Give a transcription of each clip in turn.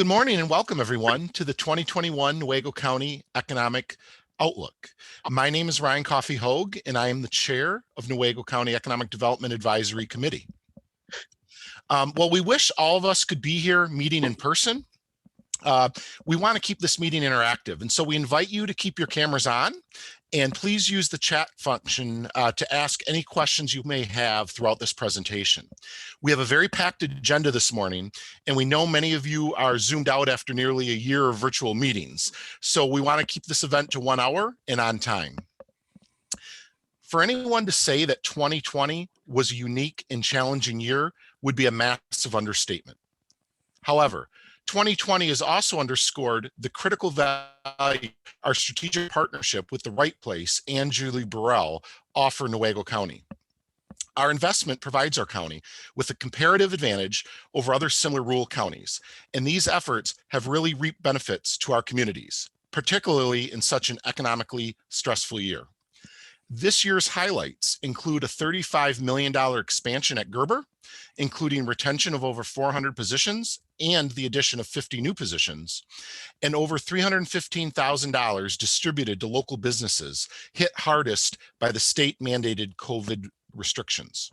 Good morning and welcome everyone to the 2021 Newaygo County Economic Outlook. My name is Ryan Coffey Hogue and I am the chair of Newaygo County Economic Development Advisory Committee. Well, we wish all of us could be here meeting in person. We want to keep this meeting interactive, and so we invite you to keep your cameras on and please use the chat function to ask any questions you may have throughout this presentation. We have a very packed agenda this morning, and we know many of you are zoomed out after nearly a year of virtual meetings. So we want to keep this event to 1 hour and on time. For anyone to say that 2020 was a unique and challenging year would be a massive understatement. However, 2020 has also underscored the critical value our strategic partnership with The Right Place and Julie Burrell offer Newaygo County. Our investment provides our county with a comparative advantage over other similar rural counties, and these efforts have really reaped benefits to our communities, particularly in such an economically stressful year. This year's highlights include a $35 million expansion at Gerber, including retention of over 400 positions and the addition of 50 new positions, and over $315,000 distributed to local businesses hit hardest by the state-mandated COVID restrictions.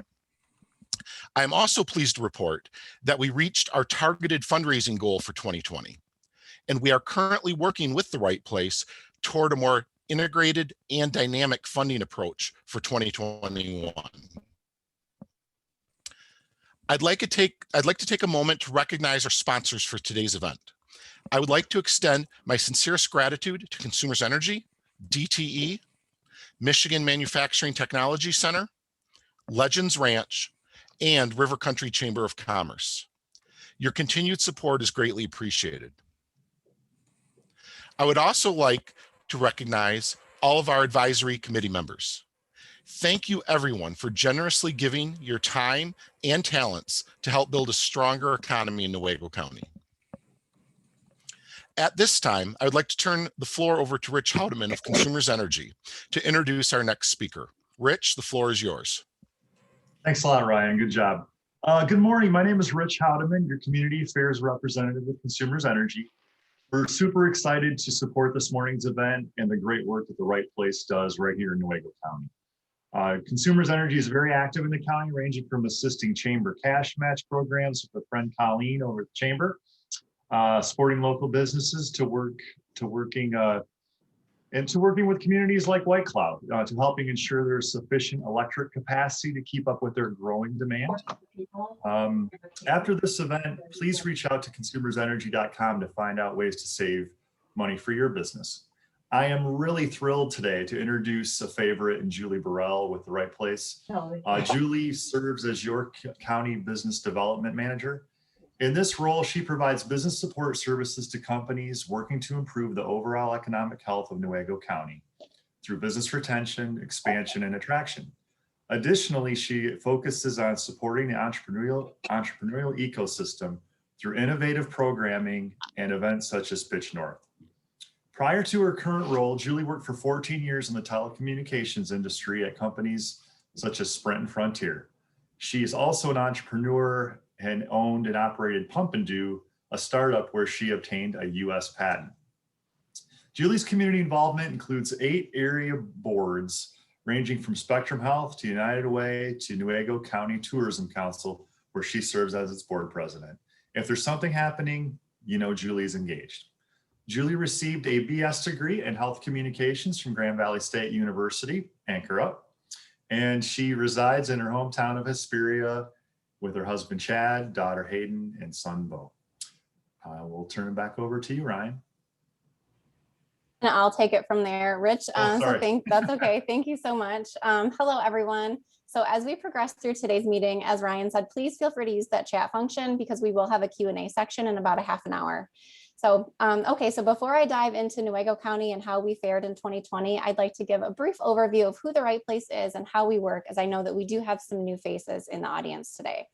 I am also pleased to report that we reached our targeted fundraising goal for 2020, and we are currently working with The Right Place toward a more integrated and dynamic funding approach for 2021. I'd like to take a moment to recognize our sponsors for today's event. I would like to extend my sincerest gratitude to Consumers Energy, DTE, Michigan Manufacturing Technology Center, Legends Ranch, and River Country Chamber of Commerce. Your continued support is greatly appreciated. I would also like to recognize all of our advisory committee members. Thank you everyone for generously giving your time and talents to help build a stronger economy in Newaygo County. At this time, I would like to turn the floor over to Rich Houdeman of Consumers Energy to introduce our next speaker. Rich, the floor is yours. Thanks a lot, Ryan. Good job. Good morning. My name is Rich Houdeman, your Community Affairs Representative with Consumers Energy. We're super excited to support this morning's event and the great work that The Right Place does right here in Newaygo County. Consumers Energy is very active in the county, ranging from assisting chamber cash match programs with a friend Colleen over at the chamber, supporting local businesses to working with communities like White Cloud, to helping ensure there's sufficient electric capacity to keep up with their growing demand. After this event, please reach out to consumersenergy.com to find out ways to save money for your business. I am really thrilled today to introduce a favorite in Julie Burrell with The Right Place. Julie serves as your County Business Development Manager. In this role, she provides business support services to companies working to improve the overall economic health of Newaygo County through business retention, expansion, and attraction. Additionally, she focuses on supporting the entrepreneurial ecosystem through innovative programming and events such as Pitch North. Prior to her current role, Julie worked for 14 years in the telecommunications industry at companies such as Sprint and Frontier. She is also an entrepreneur and owned and operated Pump and Do, a startup where she obtained a US patent. Julie's community involvement includes 8 area boards ranging from Spectrum Health to United Way to Newaygo County Tourism Council, where she serves as its board president. If there's something happening, you know Julie's engaged. Julie received a BS degree in health communications from Grand Valley State University, Anchor Up, and she resides in her hometown of Hesperia with her husband, Chad, daughter, Hayden, and son, Bo. We'll turn it back over to you, Ryan. And I'll take it from there, Rich. That's okay. Thank you so much. Hello, everyone. So as we progress through today's meeting, as Ryan said, please feel free to use that chat function because we will have a Q&A section in about a half an hour. So, so before I dive into Newaygo County and how we fared in 2020, I'd like to give a brief overview of who The Right Place is and how we work, as I know that we do have some new faces in the audience today.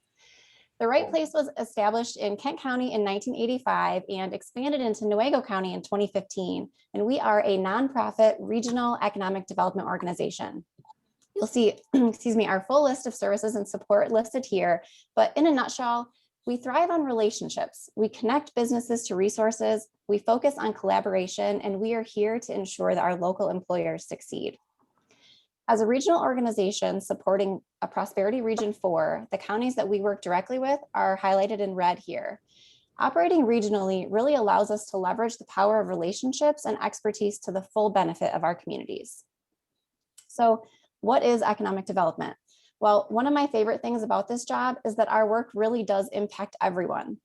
The Right Place was established in Kent County in 1985 and expanded into Newaygo County in 2015. And we are a nonprofit regional economic development organization. You'll see, our full list of services and support listed here, but in a nutshell, We thrive on relationships. We connect businesses to resources. We focus on collaboration, and we are here to ensure that our local employers succeed. As a regional organization supporting a Prosperity Region 4, the counties that we work directly with are highlighted in red here. Operating regionally really allows us to leverage the power of relationships and expertise to the full benefit of our communities. So, what is economic development? Well, one of my favorite things about this job is that our work really does impact everyone.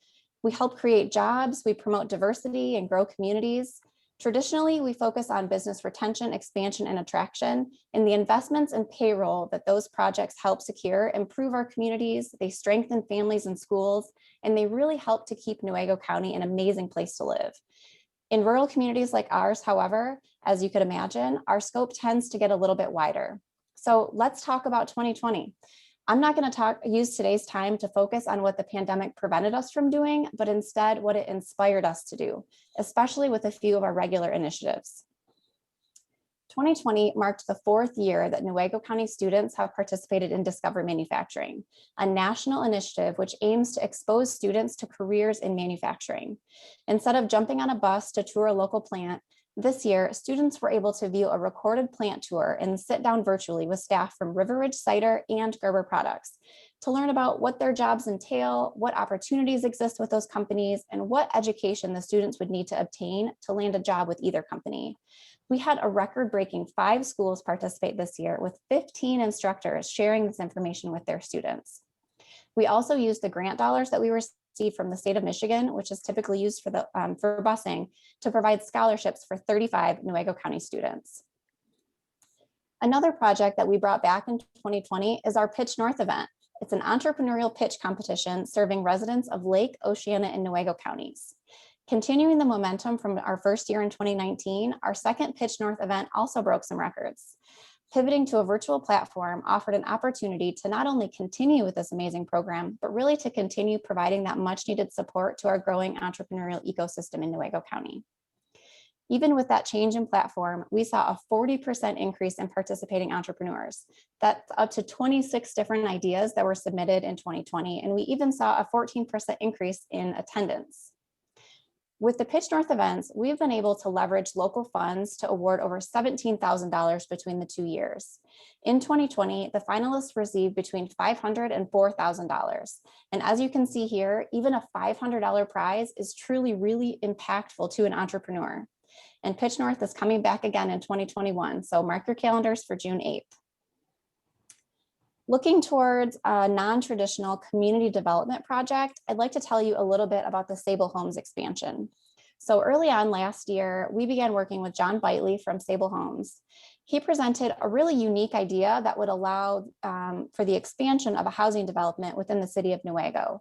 We help create jobs, we promote diversity and grow communities. Traditionally, we focus on business retention, expansion, and attraction, and the investments and payroll that those projects help secure improve our communities, they strengthen families and schools, and they really help to keep Newaygo County an amazing place to live. In rural communities like ours, however, as you could imagine, our scope tends to get a little bit wider. So let's talk about 2020. I'm not going to use today's time to focus on what the pandemic prevented us from doing, but instead what it inspired us to do, especially with a few of our regular initiatives. 2020 marked the 4th year that Newaygo County students have participated in Discover Manufacturing, a national initiative which aims to expose students to careers in manufacturing. Instead of jumping on a bus to tour a local plant, this year, students were able to view a recorded plant tour and sit down virtually with staff from River Ridge Cider and Gerber Products to learn about what their jobs entail, what opportunities exist with those companies, and what education the students would need to obtain to land a job with either company. We had a record-breaking 5 schools participate this year, with 15 instructors sharing this information with their students. We also used the grant dollars that we received from the state of Michigan, which is typically used for busing, to provide scholarships for 35 Newaygo County students. Another project that we brought back in 2020 is our Pitch North event. It's an entrepreneurial pitch competition serving residents of Lake, Oceana, and Newaygo counties. Continuing the momentum from our first year in 2019, our second Pitch North event also broke some records. Pivoting to a virtual platform offered an opportunity to not only continue with this amazing program, but really to continue providing that much needed support to our growing entrepreneurial ecosystem in Newaygo County. Even with that change in platform, we saw a 40% increase in participating entrepreneurs. That's up to 26 different ideas that were submitted in 2020, and we even saw a 14% increase in attendance. With the Pitch North events, we've been able to leverage local funds to award over $17,000 between the 2 years. In 2020, the finalists received between $500 and $4,000. And as you can see here, even a $500 prize is truly really impactful to an entrepreneur. And Pitch North is coming back again in 2021, so mark your calendars for June 8th. Looking towards a non-traditional community development project, I'd like to tell you a little bit about the Sable Homes expansion. So early on last year, we began working with John Bitely from Sable Homes. He presented a really unique idea that would allow for the expansion of a housing development within the city of Newaygo.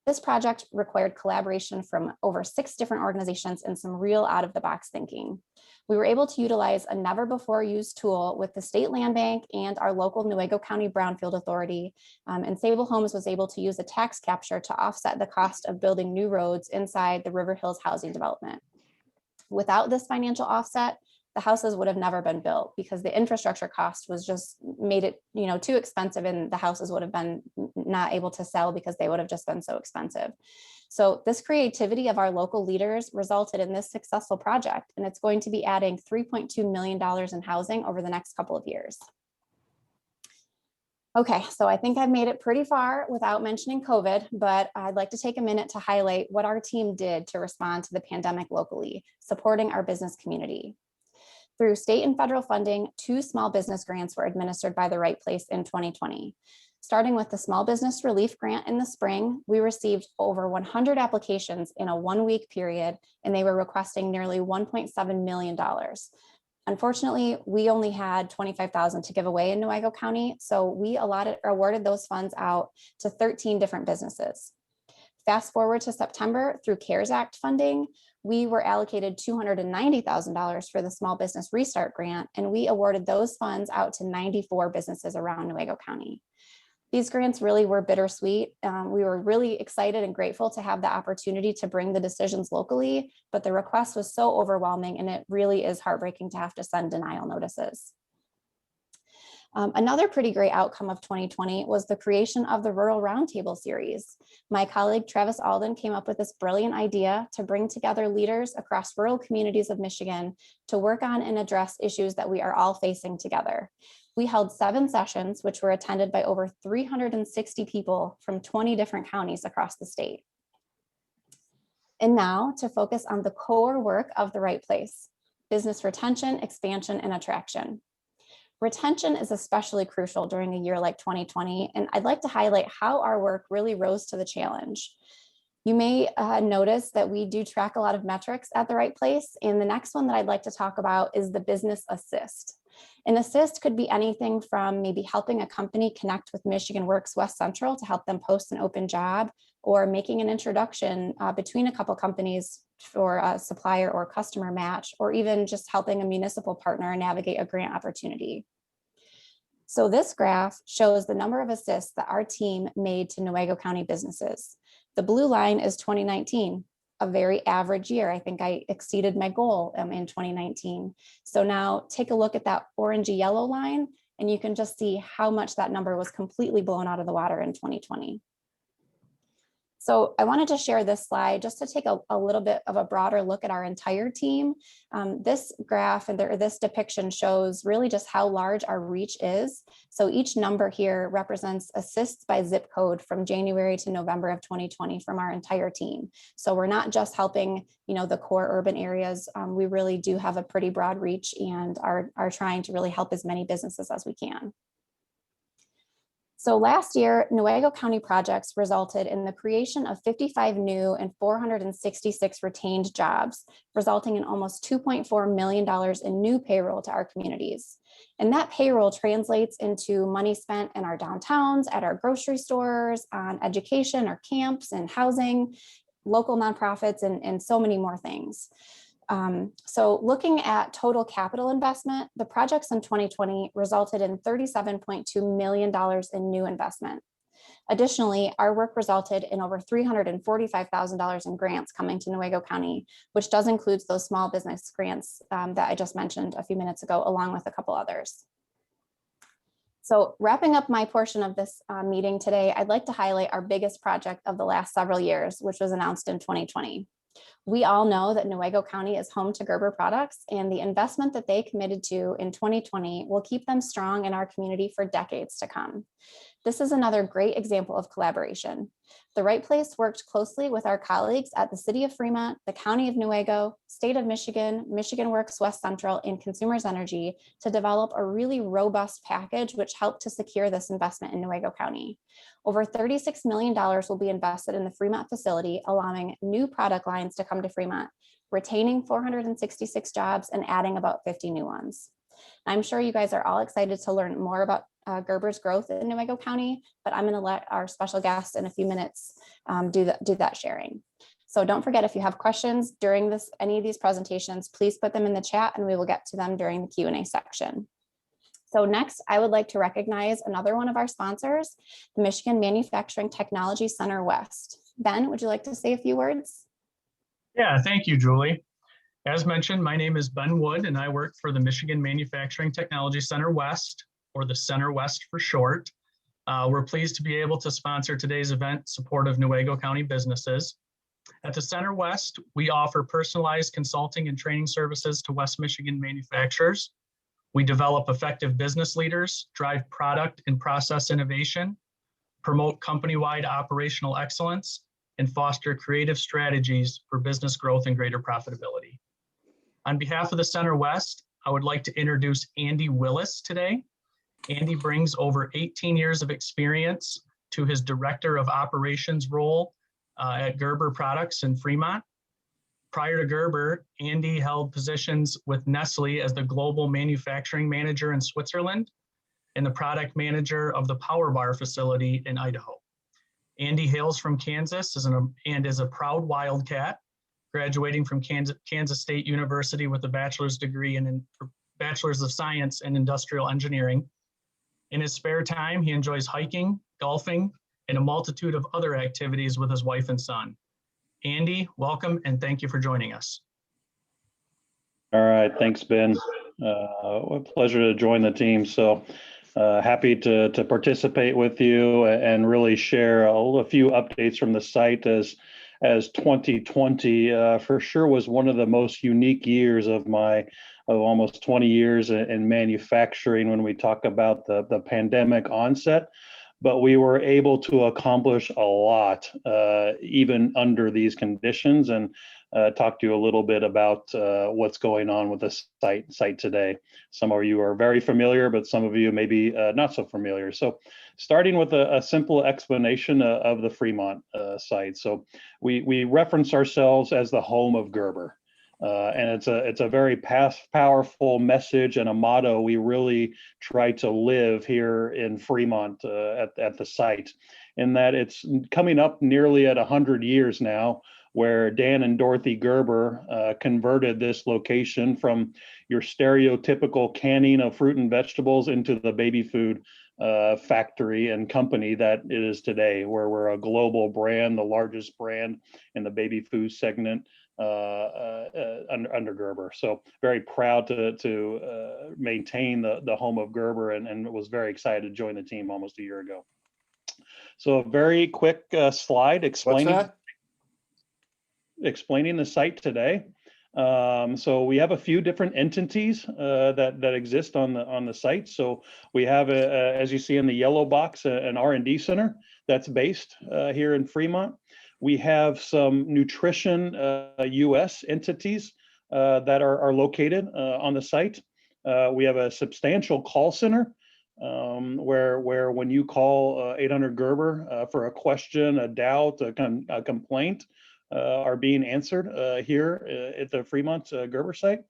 This project required collaboration from over 6 different organizations and some real out-of-the-box thinking. We were able to utilize a never-before-used tool with the State Land Bank and our local Newaygo County Brownfield Authority, and Sable Homes was able to use a tax capture to offset the cost of building new roads inside the River Hills housing development. Without this financial offset, the houses would have never been built because the infrastructure cost was just made it, too expensive, and the houses would have been not able to sell because they would have just been so expensive. So this creativity of our local leaders resulted in this successful project, and it's going to be adding $3.2 million in housing over the next couple of years. Okay, so I think I've made it pretty far without mentioning COVID, but I'd like to take a minute to highlight what our team did to respond to the pandemic locally, supporting our business community. Through state and federal funding, 2 small business grants were administered by the Right Place in 2020. Starting with the Small Business Relief Grant in the spring, we received over 100 applications in a 1-week period, and they were requesting nearly $1.7 million. Unfortunately, we only had $25,000 to give away in Newaygo County, so we awarded those funds out to 13 different businesses. Fast forward to September, through CARES Act funding, we were allocated $290,000 for the Small Business Restart Grant, and we awarded those funds out to 94 businesses around Newaygo County. These grants really were bittersweet. We were really excited and grateful to have the opportunity to bring the decisions locally, but the request was so overwhelming, and it really is heartbreaking to have to send denial notices. Another pretty great outcome of 2020 was the creation of the Rural Roundtable series. My colleague Travis Alden came up with this brilliant idea to bring together leaders across rural communities of Michigan to work on and address issues that we are all facing together. We held 7 sessions, which were attended by over 360 people from 20 different counties across the state. And now to focus on the core work of the Right Place: business retention, expansion, and attraction. Retention is especially crucial during a year like 2020, and I'd like to highlight how our work really rose to the challenge. You may notice that we do track a lot of metrics at the Right Place, and the next one that I'd like to talk about is the business assist. An assist could be anything from maybe helping a company connect with Michigan Works West Central to help them post an open job, or making an introduction between a couple companies for a supplier or customer match, or even just helping a municipal partner navigate a grant opportunity. So this graph shows the number of assists that our team made to Newaygo County businesses. The blue line is 2019, a very average year. I think I exceeded my goal in 2019. So now take a look at that orangey yellow line, and you can just see how much that number was completely blown out of the water in 2020. So I wanted to share this slide just to take a little bit of a broader look at our entire team. This graph and this depiction shows really just how large our reach is. So each number here represents assists by zip code from January to November of 2020 from our entire team. So we're not just helping, the core urban areas. We really do have a pretty broad reach and are trying to really help as many businesses as we can. So last year, Newaygo County projects resulted in the creation of 55 new and 466 retained jobs, resulting in almost $2.4 million in new payroll to our communities. And that payroll translates into money spent in our downtowns, at our grocery stores, on education, our camps and housing, local nonprofits, and so many more things. So looking at total capital investment, the projects in 2020 resulted in $37.2 million in new investment. Additionally, our work resulted in over $345,000 in grants coming to Newaygo County, which does include those small business grants that I just mentioned a few minutes ago, along with a couple others. So wrapping up my portion of this meeting today, I'd like to highlight our biggest project of the last several years, which was announced in 2020. We all know that Newaygo County is home to Gerber Products, and the investment that they committed to in 2020 will keep them strong in our community for decades to come. This is another great example of collaboration. The Right Place worked closely with our colleagues at the City of Fremont, the County of Newaygo, State of Michigan, Michigan Works West Central, and Consumers Energy to develop a really robust package which helped to secure this investment in Newaygo County. Over $36 million will be invested in the Fremont facility, allowing new product lines to come to Fremont, retaining 466 jobs and adding about 50 new ones. I'm sure you guys are all excited to learn more about Gerber's growth in Newaygo County, but I'm going to let our special guest in a few minutes do that sharing. So don't forget, if you have questions during any of these presentations, please put them in the chat and we will get to them during the Q&A section. So next, I would like to recognize another one of our sponsors, the Michigan Manufacturing Technology Center West. Ben, would you like to say a few words? Yeah, thank you, Julie. As mentioned, my name is Ben Wood, and I work for the Michigan Manufacturing Technology Center West, or the Center West for short. We're pleased to be able to sponsor today's event, support of Newaygo County businesses. At the Center West, we offer personalized consulting and training services to West Michigan manufacturers. We develop effective business leaders, drive product and process innovation, promote company-wide operational excellence, and foster creative strategies for business growth and greater profitability. On behalf of the Center West, I would like to introduce Andy Willis today. Andy brings over 18 years of experience to his Director of Operations role at Gerber Products in Fremont. Prior to Gerber, Andy held positions with Nestle as the Global Manufacturing Manager in Switzerland and the Product Manager of the Power Bar facility in Idaho. Andy hails from Kansas and is a proud Wildcat, graduating from Kansas State University with a bachelor's degree in Bachelor's of Science in Industrial Engineering. In his spare time, he enjoys hiking, golfing, and a multitude of other activities with his wife and son. Andy, welcome, and thank you for joining us. All right, thanks, Ben. A pleasure to join the team. So Happy to participate with you and really share a few updates from the site as 2020 for sure was one of the most unique years of almost 20 years in manufacturing when we talk about the pandemic onset. But we were able to accomplish a lot even under these conditions, and talk to you a little bit about what's going on with the site today. Some of you are very familiar, but some of you may be not so familiar. So starting with a simple explanation of the Fremont site. So we reference ourselves as the home of Gerber. And it's a very powerful message and a motto we really try to live here in Fremont at the site, in that it's coming up nearly at 100 years now, where Dan and Dorothy Gerber converted this location from your stereotypical canning of fruit and vegetables into the baby food factory and company that it is today, where we're a global brand, the largest brand in the baby food segment under Gerber. So very proud to maintain the home of Gerber, and was very excited to join the team almost a year ago. So a very quick slide explaining the site today. So we have a few different entities that exist on the site. So we have, as you see in the yellow box, an R&D center that's based here in Fremont. We have some nutrition US entities that are located on the site. We have a substantial call center where when you call 800 Gerber for a question, a doubt, a complaint, are being answered here at the Fremont Gerber site.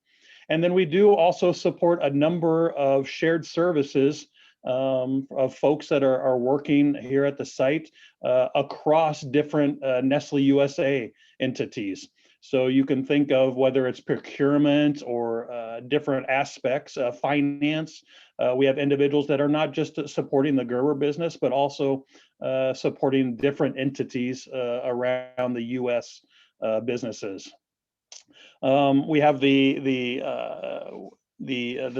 And then we do also support a number of shared services of folks that are working here at the site across different Nestle USA entities. So you can think of whether it's procurement or different aspects of finance. We have individuals that are not just supporting the Gerber business, but also supporting different entities around the US businesses. We have the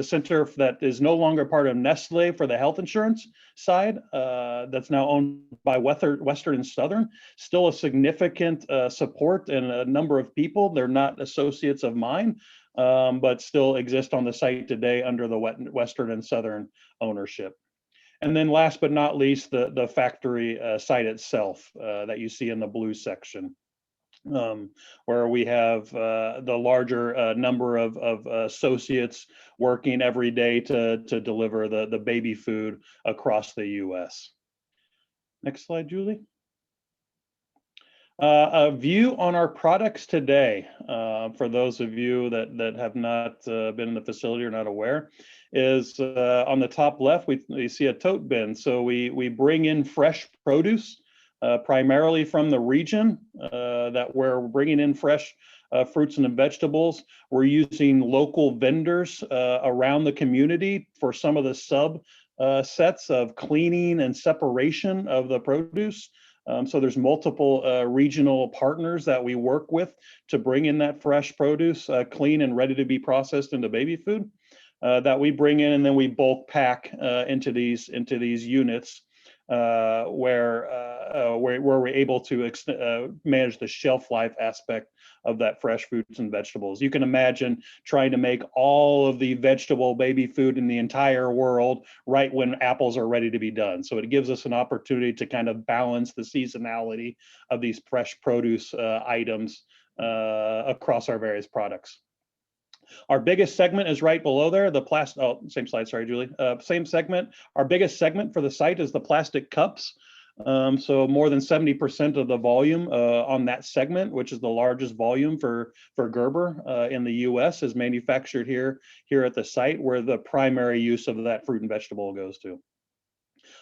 center that is no longer part of Nestle for the health insurance side, that's now owned by Western and Southern. Still a significant support and a number of people. They're not associates of mine, but still exist on the site today under the Western and Southern ownership. And then last but not least, the factory site itself that you see in the blue section. Where we have the larger number of associates working every day to deliver the baby food across the US. Next slide, Julie. A view on our products today, for those of you that have not been in the facility or not aware, is on the top left, we see a tote bin. So we bring in fresh produce, primarily from the region that we're bringing in fresh fruits and vegetables. We're using local vendors around the community for some of the sets of cleaning and separation of the produce. So there's multiple regional partners that we work with to bring in that fresh produce, clean and ready to be processed into baby food that we bring in, and then we bulk pack into these units. Where we're able to manage the shelf life aspect of that fresh fruits and vegetables. You can imagine trying to make all of the vegetable baby food in the entire world right when apples are ready to be done. So it gives us an opportunity to kind of balance the seasonality of these fresh produce items across our various products. Our biggest segment is right below there, the plastic, same slide, sorry, Julie. Same segment. Our biggest segment for the site is the plastic cups. So more than 70% of the volume on that segment, which is the largest volume for Gerber in the US, is manufactured here at the site, where the primary use of that fruit and vegetable goes to.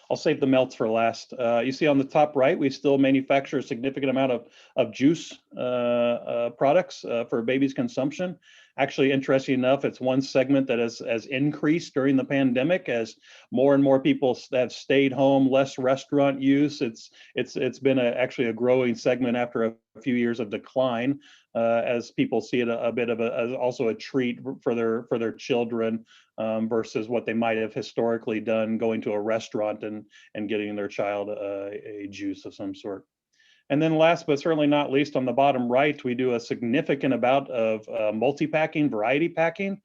I'll save the melts for last. You see on the top right, we still manufacture a significant amount of juice products for babies' consumption Actually, interesting enough, it's one segment that has increased during the pandemic as more and more people have stayed home, less restaurant use. It's been actually a growing segment after a few years of decline, as people see it a bit of as also a treat for their children, versus what they might have historically done going to a restaurant and getting their child a juice of some sort. And then last but certainly not least, on the bottom right, we do a significant amount of multi-packing, variety packing.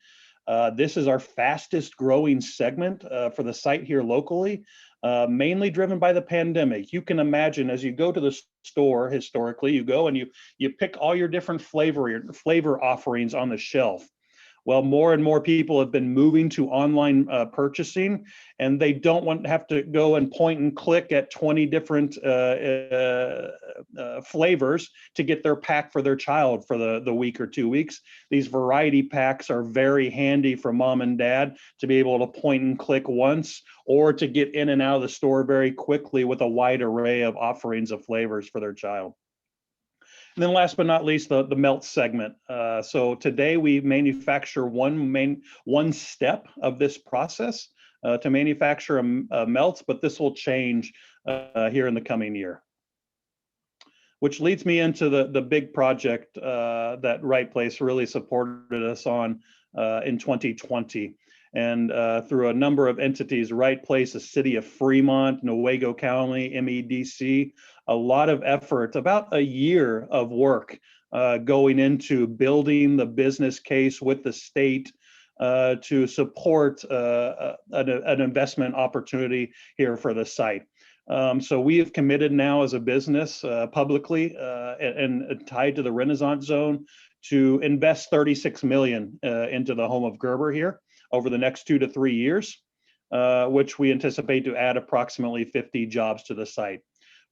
This is our fastest growing segment for the site here locally, mainly driven by the pandemic. You can imagine as you go to the store historically, you go and you pick all your different flavor offerings on the shelf. Well, more and more people have been moving to online purchasing, and they don't want to have to go and point and click at 20 different flavors to get their pack for their child for the week or 2 weeks. These variety packs are very handy for mom and dad to be able to point and click once, or to get in and out of the store very quickly with a wide array of offerings of flavors for their child. And then last but not least, the melt segment. So today we manufacture one step of this process to manufacture melts, but this will change here in the coming year. Which leads me into the big project that Right Place really supported us on in 2020. And through a number of entities, Right Place, the city of Fremont, Newaygo County, MEDC, a lot of effort, about a year of work going into building the business case with the state to support an investment opportunity here for the site. So we have committed now as a business publicly and tied to the Renaissance Zone to invest $36 million into the home of Gerber here over the next 2 to 3 years, which we anticipate to add approximately 50 jobs to the site.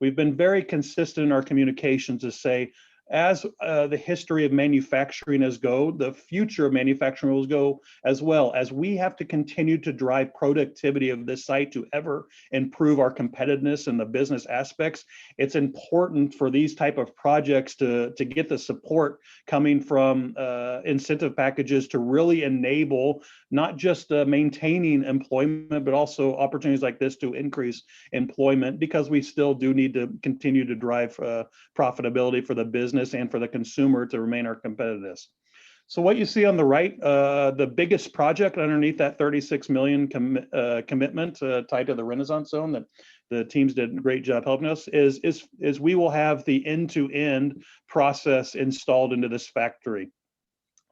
We've been very consistent in our communications to say, as the history of manufacturing has gone, the future of manufacturing will go as well, as we have to continue to drive productivity of this site to ever improve our competitiveness in the business aspects. It's important for these type of projects to get the support coming from incentive packages to really enable not just maintaining employment, but also opportunities like this to increase employment, because we still do need to continue to drive profitability for the business and for the consumer to remain our competitiveness. So what you see on the right, the biggest project underneath that 36 million commitment tied to the Renaissance Zone that the teams did a great job helping us is we will have the end-to-end process installed into this factory.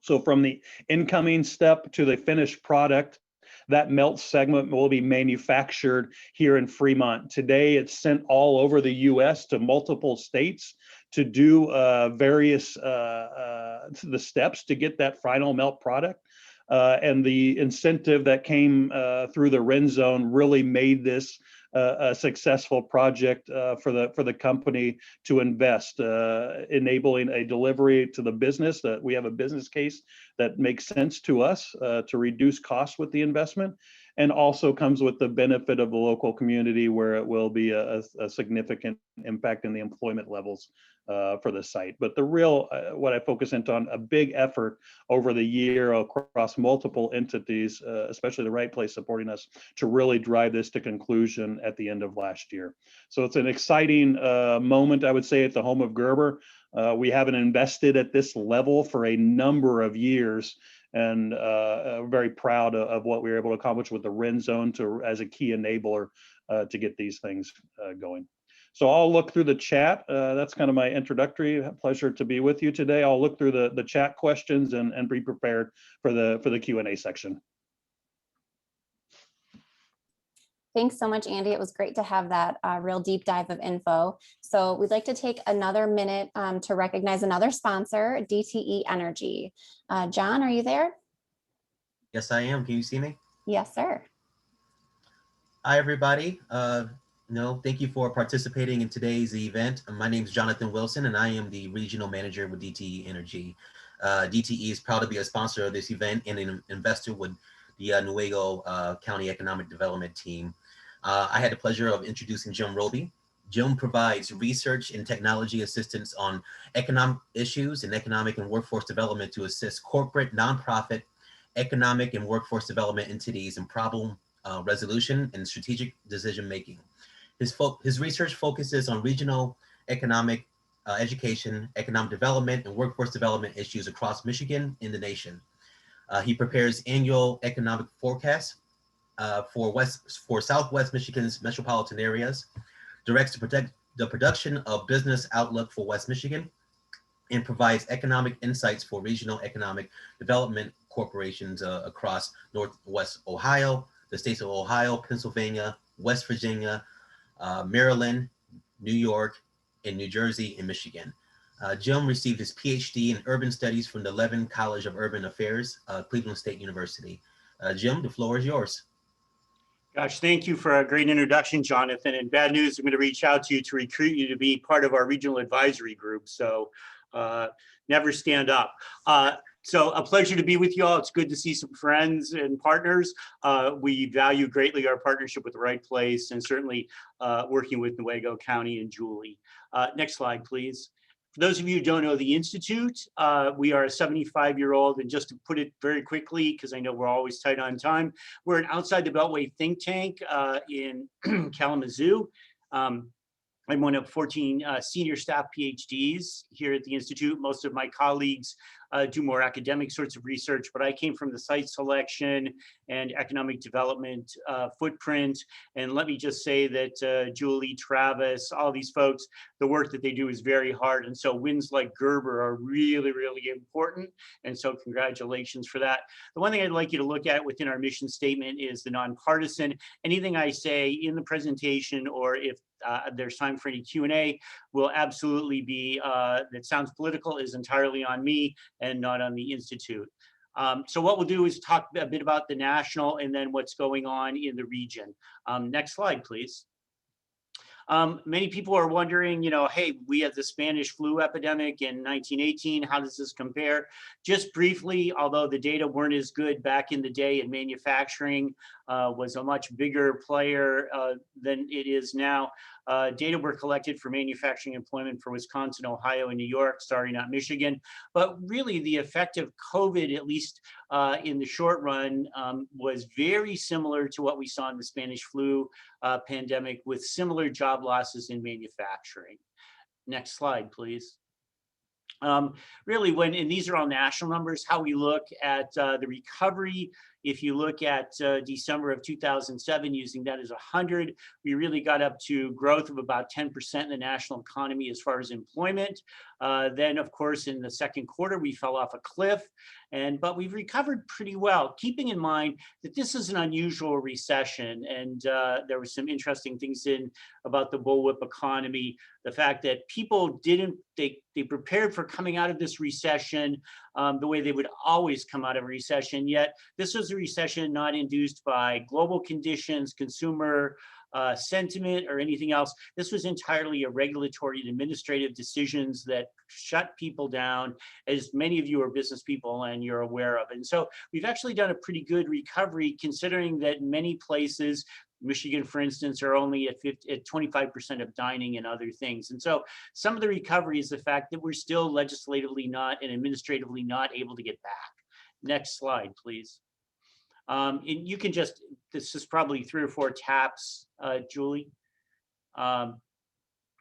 So from the incoming step to the finished product, that melt segment will be manufactured here in Fremont. Today, it's sent all over the US to multiple states to do various the steps to get that final melt product. And the incentive that came through the REN zone really made this a successful project for the company to invest, enabling a delivery to the business, that we have a business case that makes sense to us to reduce costs with the investment, and also comes with the benefit of the local community, where it will be a significant impact in the employment levels for the site. But the real, what I focus into on, a big effort over the year across multiple entities, especially the Right Place supporting us, to really drive this to conclusion at the end of last year. So it's an exciting moment, I would say, at the home of Gerber. We haven't invested at this level for a number of years, and very proud of what we were able to accomplish with the REN zone as a key enabler to get these things going. So I'll look through the chat. That's kind of my introductory. Pleasure to be with you today. I'll look through the chat questions and be prepared for the Q&A section. Thanks so much, Andy. It was great to have that real deep dive of info. So we'd like to take another minute to recognize another sponsor, DTE Energy. John, are you there? Yes, I am. Can you see me? Yes, sir. Hi, everybody. Thank you for participating in today's event. My name is Jonathan Wilson, and I am the regional manager with DTE Energy. DTE is proud to be a sponsor of this event and an investor with the Newaygo County Economic Development Team. I had the pleasure of introducing Jim Robey. Jim provides research and technology assistance on economic issues and economic and workforce development to assist corporate, nonprofit, economic and workforce development entities in problem resolution and strategic decision making. His research focuses on regional economic education, economic development, and workforce development issues across Michigan and the nation. He prepares annual economic forecasts for Southwest Michigan's metropolitan areas, directs the production of business outlook for West Michigan, and provides economic insights for regional economic development corporations across Northwest Ohio, the states of Ohio, Pennsylvania, West Virginia, Maryland, New York, and New Jersey, and Michigan. Jim received his PhD in urban studies from the Levin College of Urban Affairs, Cleveland State University. Jim, the floor is yours. Gosh, thank you for a great introduction, Jonathan. And bad news, I'm going to reach out to you to recruit you to be part of our regional advisory group. So never stand up. So a pleasure to be with you all. It's good to see some friends and partners. We value greatly our partnership with The Right Place and certainly working with Newaygo County and Julie. Next slide, please. For those of you who don't know the Institute, we are a 75-year-old, and just to put it very quickly, because I know we're always tight on time, we're an outside the Beltway think tank in Kalamazoo. I'm one of 14 senior staff PhDs here at the Institute. Most of my colleagues do more academic sorts of research, but I came from the site selection and economic development footprint. And let me just say that Julie, Travis, all these folks, the work that they do is very hard. And so wins like Gerber are really, really important. And so congratulations for that. The one thing I'd like you to look at within our mission statement is the nonpartisan. Anything I say in the presentation, or if there's time for any Q&A, will absolutely be, that sounds political, is entirely on me and not on the Institute. So what we'll do is talk a bit about the national and then what's going on in the region. Next slide, please. Many people are wondering, hey, we had the Spanish flu epidemic in 1918. How does this compare? Just briefly, although the data weren't as good back in the day, and manufacturing was a much bigger player than it is now. Data were collected for manufacturing employment for Wisconsin, Ohio, and New York, sorry, not Michigan. But really the effect of COVID, at least in the short run, was very similar to what we saw in the Spanish flu pandemic, with similar job losses in manufacturing. Next slide, please. Really, and these are all national numbers, how we look at the recovery. If you look at December of 2007, using that as 100, we really got up to growth of about 10% in the national economy as far as employment. Then, of course, in the second quarter, we fell off a cliff, but we've recovered pretty well, keeping in mind that this is an unusual recession. And there were some interesting things about the bullwhip economy, the fact that people they prepared for coming out of this recession the way they would always come out of a recession, yet this was a recession not induced by global conditions, consumer sentiment, or anything else. This was entirely a regulatory and administrative decisions that shut people down, as many of you are business people and you're aware of. And so we've actually done a pretty good recovery, considering that many places, Michigan, for instance, are only at 25% of dining and other things. And so some of the recovery is the fact that we're still legislatively not and administratively not able to get back. Next slide, please. And you can just, this is probably 3 or 4 taps, Julie.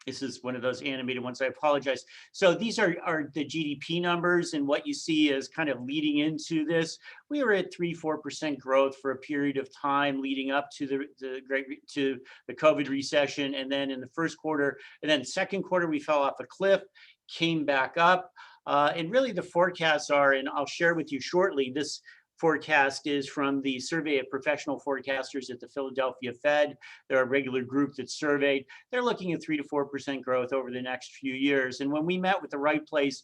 This is one of those animated ones, I apologize. So these are the GDP numbers, and what you see is kind of leading into this. We were at 3-4% growth for a period of time leading up to the COVID recession. And then in the first quarter, and then second quarter, we fell off a cliff, came back up. And really the forecasts are, and I'll share with you shortly, this forecast is from the survey of professional forecasters at the Philadelphia Fed. They're a regular group that's surveyed. They're looking at 3 to 4% growth over the next few years. And when we met with The Right Place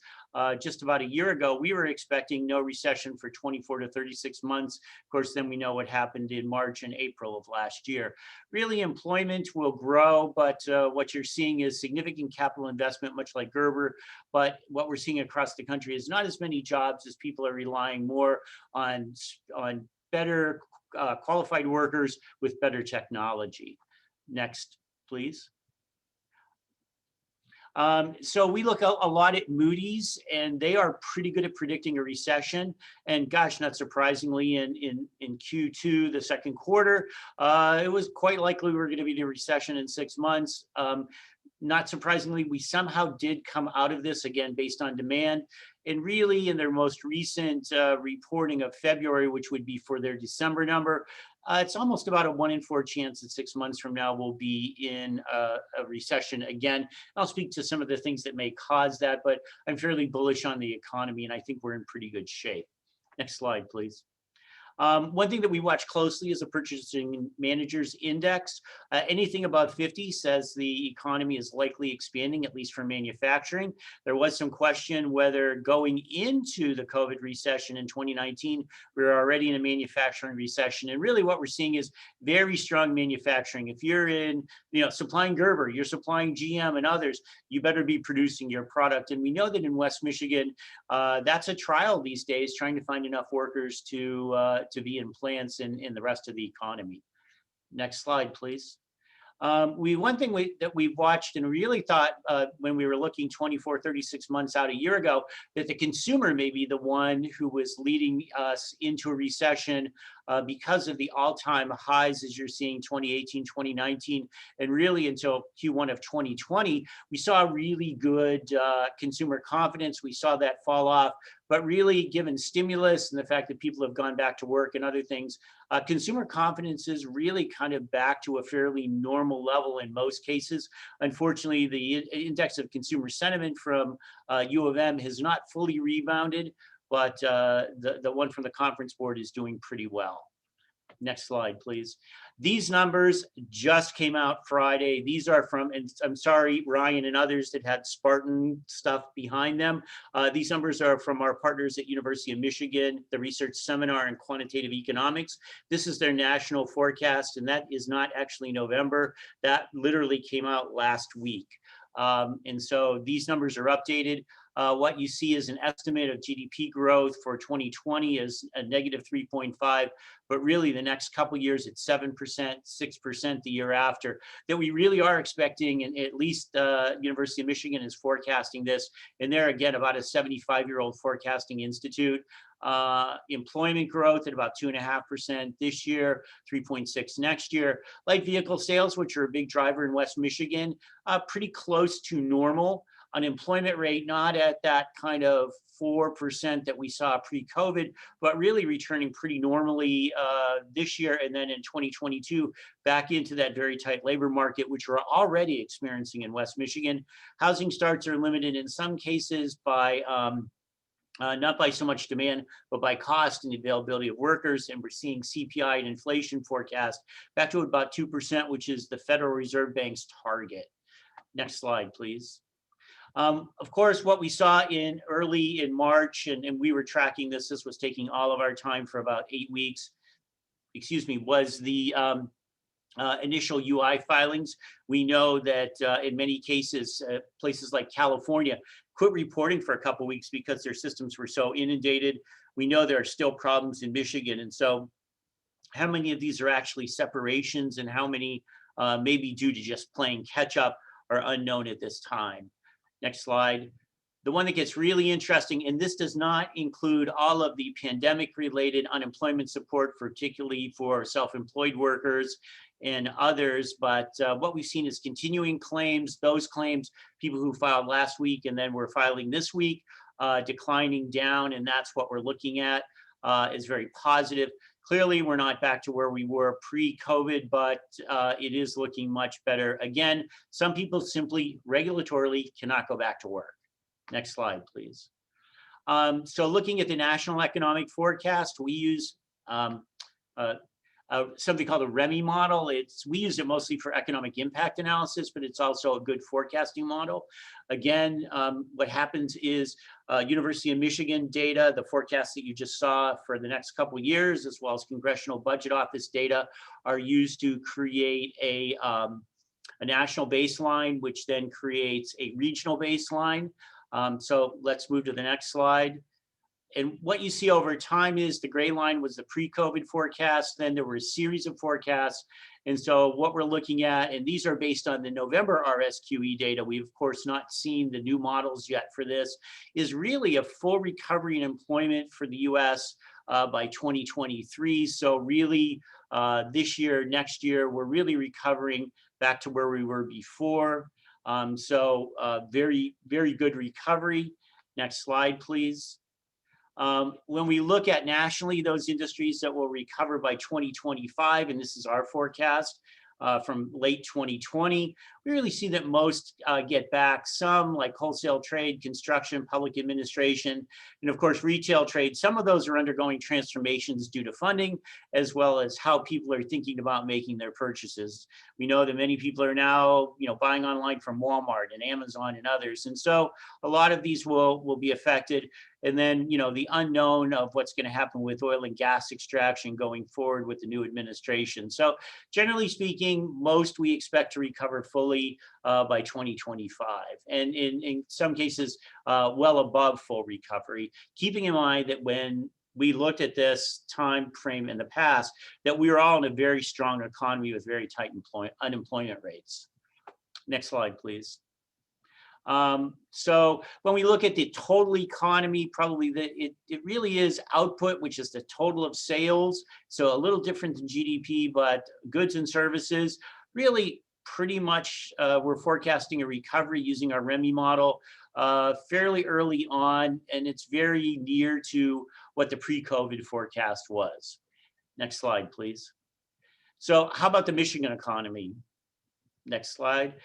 just about a year ago, we were expecting no recession for 24 to 36 months. Of course, then we know what happened in March and April of last year. Really, employment will grow, but what you're seeing is significant capital investment, much like Gerber. But what we're seeing across the country is not as many jobs, as people are relying more on better qualified workers with better technology. Next, please. So we look a lot at Moody's, and they are pretty good at predicting a recession. And gosh, not surprisingly, in Q2, the second quarter, it was quite likely we were going to be in a recession in 6 months. Not surprisingly, we somehow did come out of this, again based on demand. And really, in their most recent reporting of February, which would be for their December number, it's almost about a 1 in 4 chance that 6 months from now we'll be in a recession again. I'll speak to some of the things that may cause that, but I'm fairly bullish on the economy, and I think we're in pretty good shape. Next slide, please. One thing that we watch closely is the Purchasing Managers Index. Anything above 50 says the economy is likely expanding, at least for manufacturing. There was some question whether going into the COVID recession in 2019, we were already in a manufacturing recession. And really what we're seeing is very strong manufacturing. If you're in, supplying Gerber, you're supplying GM and others, you better be producing your product. And we know that in West Michigan, that's a trial these days, trying to find enough workers to be in plants in the rest of the economy. Next slide, please. One thing that we watched and really thought when we were looking 24, 36 months out a year ago, that the consumer may be the one who was leading us into a recession because of the all-time highs, as you're seeing 2018, 2019, and really until Q1 of 2020, we saw really good consumer confidence. We saw that fall off, but really given stimulus and the fact that people have gone back to work and other things, consumer confidence is really kind of back to a fairly normal level in most cases. Unfortunately, the index of consumer sentiment from U of M has not fully rebounded, but the one from the Conference Board is doing pretty well. Next slide, please. These numbers just came out Friday. These are from, and I'm sorry, Ryan and others that had Spartan stuff behind them. These numbers are from our partners at University of Michigan, the Research Seminar in Quantitative Economics. This is their national forecast, and that is not actually November. That literally came out last week. And so these numbers are updated. What you see is an estimate of GDP growth for 2020 is a negative 3.5, but really the next couple years it's 7%, 6% the year after. That we really are expecting, and at least University of Michigan is forecasting this, and they're again about a 75-year-old forecasting institute. Employment growth at about 2.5% this year, 3.6 next year. Light vehicle sales, which are a big driver in West Michigan, pretty close to normal. Unemployment rate not at that kind of 4% that we saw pre-COVID, but really returning pretty normally this year, and then in 2022 back into that very tight labor market, which we're already experiencing in West Michigan. Housing starts are limited in some cases by not by so much demand, but by cost and the availability of workers. And we're seeing CPI and inflation forecast back to about 2%, which is the Federal Reserve Bank's target. Next slide, please. Of course, what we saw early in March, and we were tracking this was taking all of our time for about 8 weeks, was the initial UI filings. We know that in many cases, places like California quit reporting for a couple of weeks because their systems were so inundated. We know there are still problems in Michigan. And so how many of these are actually separations and how many may be due to just playing catch up are unknown at this time. Next slide. The one that gets really interesting, and this does not include all of the pandemic-related unemployment support, particularly for self-employed workers and others, but what we've seen is continuing claims, those claims, people who filed last week and then were filing this week, declining down, and that's what we're looking at, is very positive. Clearly, we're not back to where we were pre-COVID, but it is looking much better. Again, some people simply regulatorily cannot go back to work. Next slide, please. So looking at the National Economic Forecast, we use something called a REMI model. We use it mostly for economic impact analysis, but it's also a good forecasting model. Again, what happens is University of Michigan data, the forecast that you just saw for the next couple of years, as well as Congressional Budget Office data, are used to create a national baseline, which then creates a regional baseline. So let's move to the next slide. And what you see over time is the gray line was the pre-COVID forecast. Then there were a series of forecasts. And so what we're looking at, and these are based on the November RSQE data, we've of course not seen the new models yet for this, is really a full recovery in employment for the US by 2023. So really this year, next year, we're really recovering back to where we were before. Very, very good recovery. Next slide, please. When we look at nationally, those industries that will recover by 2025, and this is our forecast from late 2020, we really see that most get back. Some like wholesale trade, construction, public administration, and of course, retail trade. Some of those are undergoing transformations due to funding, as well as how people are thinking about making their purchases. We know that many people are now, buying online from Walmart and Amazon and others. And so a lot of these will be affected. And then, the unknown of what's going to happen with oil and gas extraction going forward with the new administration. So generally speaking, most we expect to recover fully by 2025. And in some cases, well above full recovery, keeping in mind that when we looked at this time frame in the past, that we were all in a very strong economy with very tight unemployment rates. Next slide, please. So when we look at the total economy, probably it really is output, which is the total of sales. So a little different than GDP, but goods and services, really pretty much we're forecasting a recovery using our REMI model fairly early on, and it's very near to what the pre-COVID forecast was. Next slide, please. So how about the Michigan economy? Next slide.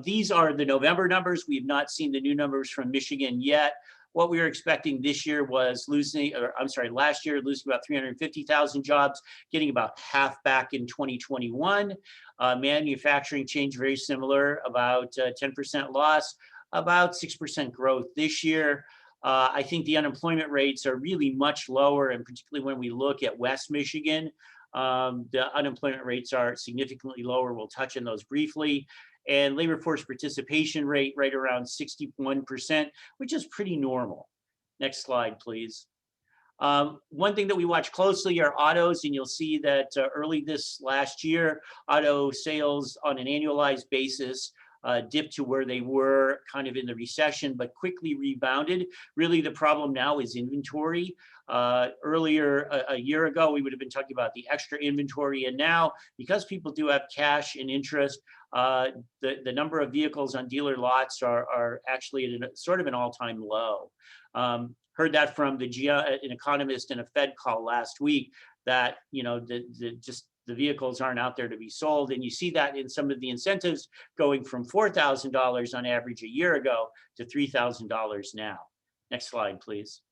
These are the November numbers. We've not seen the new numbers from Michigan yet. What we were expecting this year was last year, losing about 350,000 jobs, getting about half back in 2021. Manufacturing change very similar, about 10% loss, about 6% growth this year. I think the unemployment rates are really much lower, and particularly when we look at West Michigan, the unemployment rates are significantly lower. We'll touch on those briefly. And labor force participation rate right around 61%, which is pretty normal. Next slide, please. One thing that we watch closely are autos, and you'll see that early this last year, auto sales on an annualized basis dipped to where they were kind of in the recession, but quickly rebounded. Really, the problem now is inventory. Earlier, a year ago, we would have been talking about the extra inventory, and now, because people do have cash and interest, the number of vehicles on dealer lots are actually at sort of an all-time low. Heard that from an economist in a Fed call last week, that the vehicles aren't out there to be sold. And you see that in some of the incentives going from $4,000 on average a year ago to $3,000 now. Next slide, please.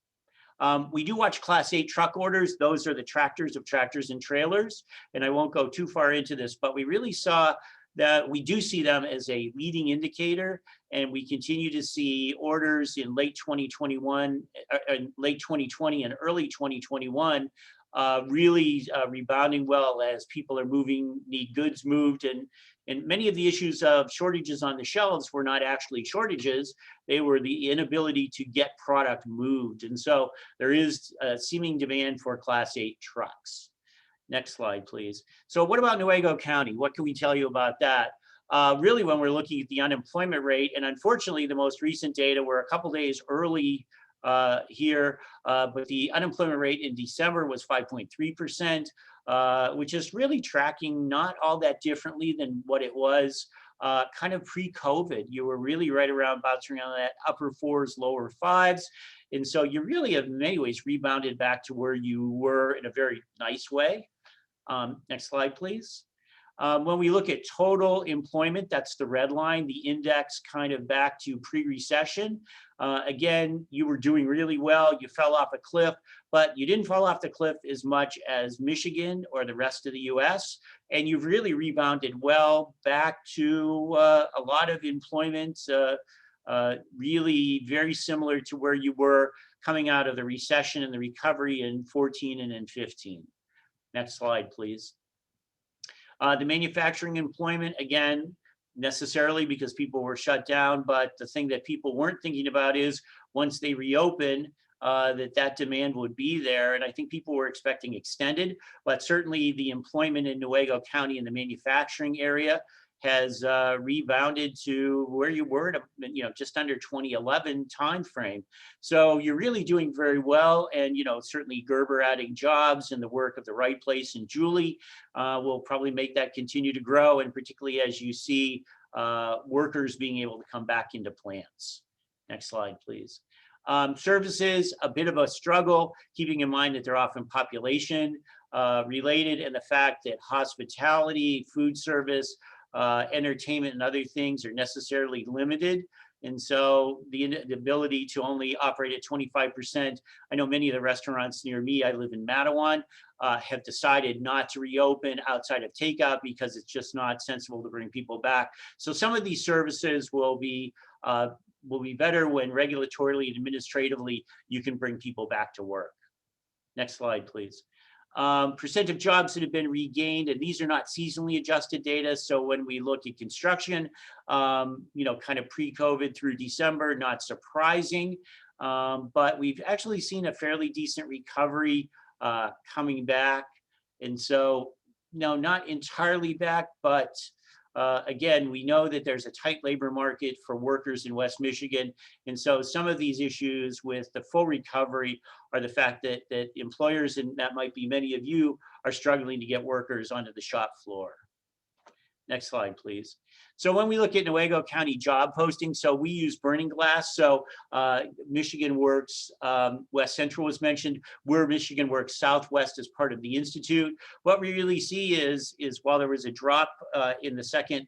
We do watch Class 8 truck orders. Those are the tractors of tractors and trailers. And I won't go too far into this, but we really saw that we do see them as a leading indicator, and we continue to see orders in late 2021, late 2020 and early 2021 really rebounding well as people are need goods moved, and many of the issues of shortages on the shelves were not actually shortages, they were the inability to get product moved. And so there is a seeming demand for Class 8 trucks. Next slide, please. So what about Newaygo County? What can we tell you about that? Really, when we're looking at the unemployment rate, and unfortunately the most recent data were a couple days early here, but the unemployment rate in December was 5.3%, which is really tracking not all that differently than what it was kind of pre-COVID. You were really right around bouncing around that upper fours, lower fives. And so you really have in many ways rebounded back to where you were in a very nice way. Next slide, please. When we look at total employment, that's the red line, the index kind of back to pre-recession. Again, you were doing really well. You fell off a cliff, but you didn't fall off the cliff as much as Michigan or the rest of the US. And you've really rebounded well back to a lot of employment, really very similar to where you were coming out of the recession and the recovery in 14 and in 15. Next slide, please. The manufacturing employment, again, necessarily because people were shut down, but the thing that people weren't thinking about is once they reopen, that demand would be there. And I think people were expecting extended, but certainly the employment in Newaygo County in the manufacturing area has rebounded to where you were at, just under 2011 timeframe. So you're really doing very well. And, certainly Gerber adding jobs and the work of the Right Place and Julie will probably make that continue to grow. And particularly as you see workers being able to come back into plants. Next slide, please. Services, a bit of a struggle, keeping in mind that they're often population related, and the fact that hospitality, food service, entertainment and other things are necessarily limited. And so the ability to only operate at 25%, I know many of the restaurants near me, I live in Mattawan, have decided not to reopen outside of takeout because it's just not sensible to bring people back. So some of these services will be better when regulatorily and administratively you can bring people back to work. Next slide, please. Percent of jobs that have been regained, and these are not seasonally adjusted data. So when we look at construction, kind of pre-COVID through December, not surprising, but we've actually seen a fairly decent recovery coming back. And so, no, not entirely back, but again, we know that there's a tight labor market for workers in West Michigan. And so some of these issues with the full recovery are the fact that employers, and that might be many of you, are struggling to get workers onto the shop floor. Next slide, please. So when we look at Newaygo County job postings, so we use Burning Glass. So Michigan Works West Central was mentioned. We're Michigan Works Southwest as part of the Institute. What we really see is while there was a drop in the second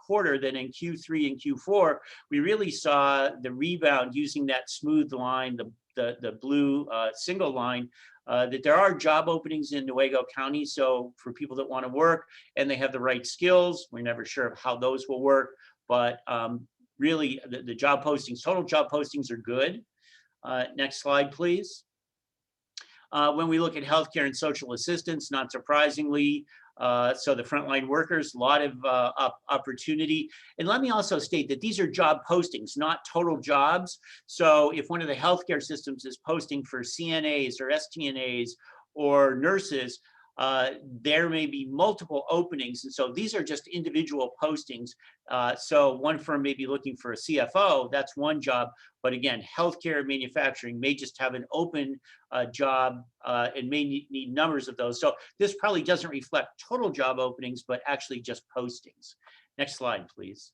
quarter, then in Q3 and Q4, we really saw the rebound using that smooth line, the blue single line, that there are job openings in Newaygo County. So for people that want to work and they have the right skills, we're never sure of how those will work, but really the job postings, total job postings are good. Next slide, please. When we look at healthcare and social assistance, not surprisingly, so the frontline workers, a lot of opportunity. And let me also state that these are job postings, not total jobs. So if one of the healthcare systems is posting for CNAs or STNAs or nurses, there may be multiple openings. And so these are just individual postings. So one firm may be looking for a CFO, that's one job. But again, healthcare manufacturing may just have an open job and may need numbers of those. So this probably doesn't reflect total job openings, but actually just postings. Next slide, please.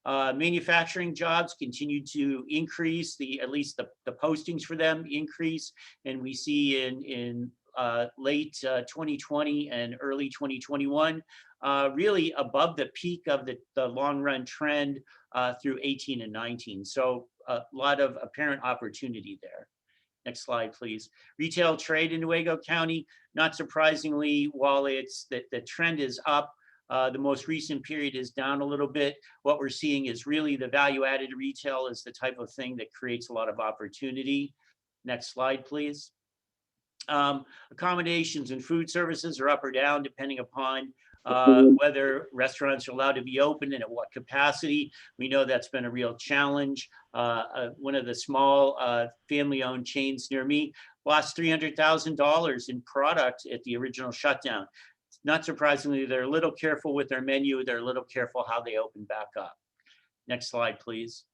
Manufacturing jobs continue to increase, at least the postings for them increase. And we see in late 2020 and early 2021, really above the peak of the long run trend through 18 and 19. So a lot of apparent opportunity there. Next slide, please. Retail trade in Newaygo County, not surprisingly, while the trend is up, the most recent period is down a little bit. What we're seeing is really the value added retail is the type of thing that creates a lot of opportunity. Next slide, please. Accommodations and food services are up or down depending upon whether restaurants are allowed to be open and at what capacity. We know that's been a real challenge. One of the small family-owned chains near me lost $300,000 in product at the original shutdown. Not surprisingly, they're a little careful with their menu. They're a little careful how they open back up. Next slide, please.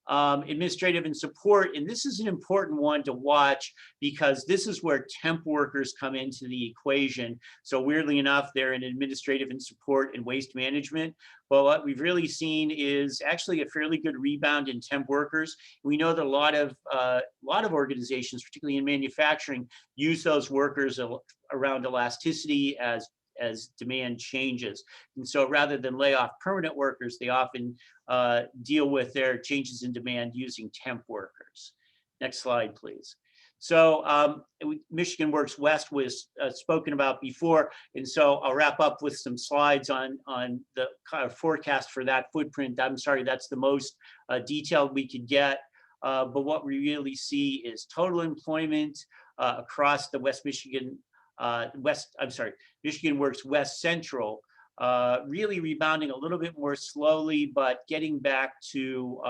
Administrative and support, and this is an important one to watch because this is where temp workers come into the equation. So weirdly enough, they're in administrative and support and waste management. But what we've really seen is actually a fairly good rebound in temp workers. We know that a lot of organizations, particularly in manufacturing, use those workers around elasticity as demand changes. And so rather than lay off permanent workers, they often deal with their changes in demand using temp workers. Next slide, please. So Michigan Works West was spoken about before. And so I'll wrap up with some slides on the kind of forecast for that footprint. I'm sorry, that's the most detailed we could get. But what we really see is total employment across the Michigan Works West Central, really rebounding a little bit more slowly, but getting back to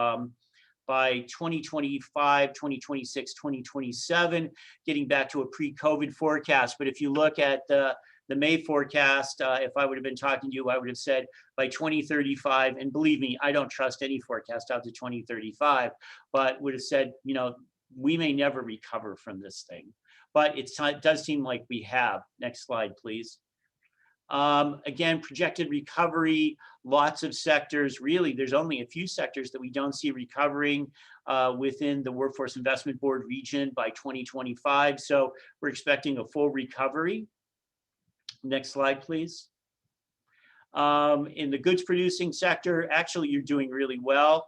by 2025, 2026, 2027, getting back to a pre-COVID forecast. But if you look at the May forecast, if I would have been talking to you, I would have said by 2035, and believe me, I don't trust any forecast out to 2035, but would have said, you know, we may never recover from this thing. But it does seem like we have. Next slide, please. Again, projected recovery, lots of sectors. Really, there's only a few sectors that we don't see recovering within the Workforce Investment Board region by 2025. So we're expecting a full recovery. Next slide, please. In the goods producing sector, actually, you're doing really well.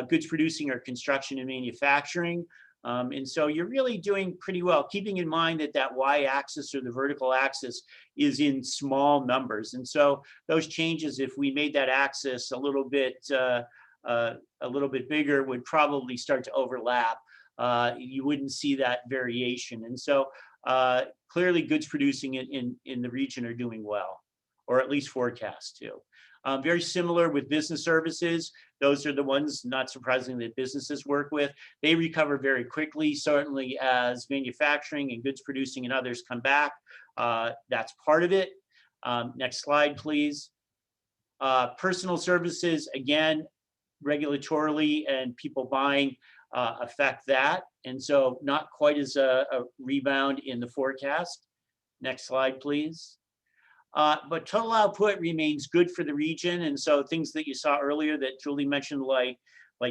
Goods producing are construction and manufacturing. And so you're really doing pretty well, keeping in mind that that y-axis or the vertical axis is in small numbers. And so those changes, if we made that axis a little bit bigger, would probably start to overlap. You wouldn't see that variation. And so clearly goods producing in the region are doing well, or at least forecast to. Very similar with business services. Those are the ones, not surprisingly, that businesses work with. They recover very quickly, certainly as manufacturing and goods producing and others come back. That's part of it. Next slide, please. Personal services, again, regulatorily and people buying affect that. And so not quite as a rebound in the forecast. Next slide, please. But total output remains good for the region. And so things that you saw earlier that Julie mentioned, like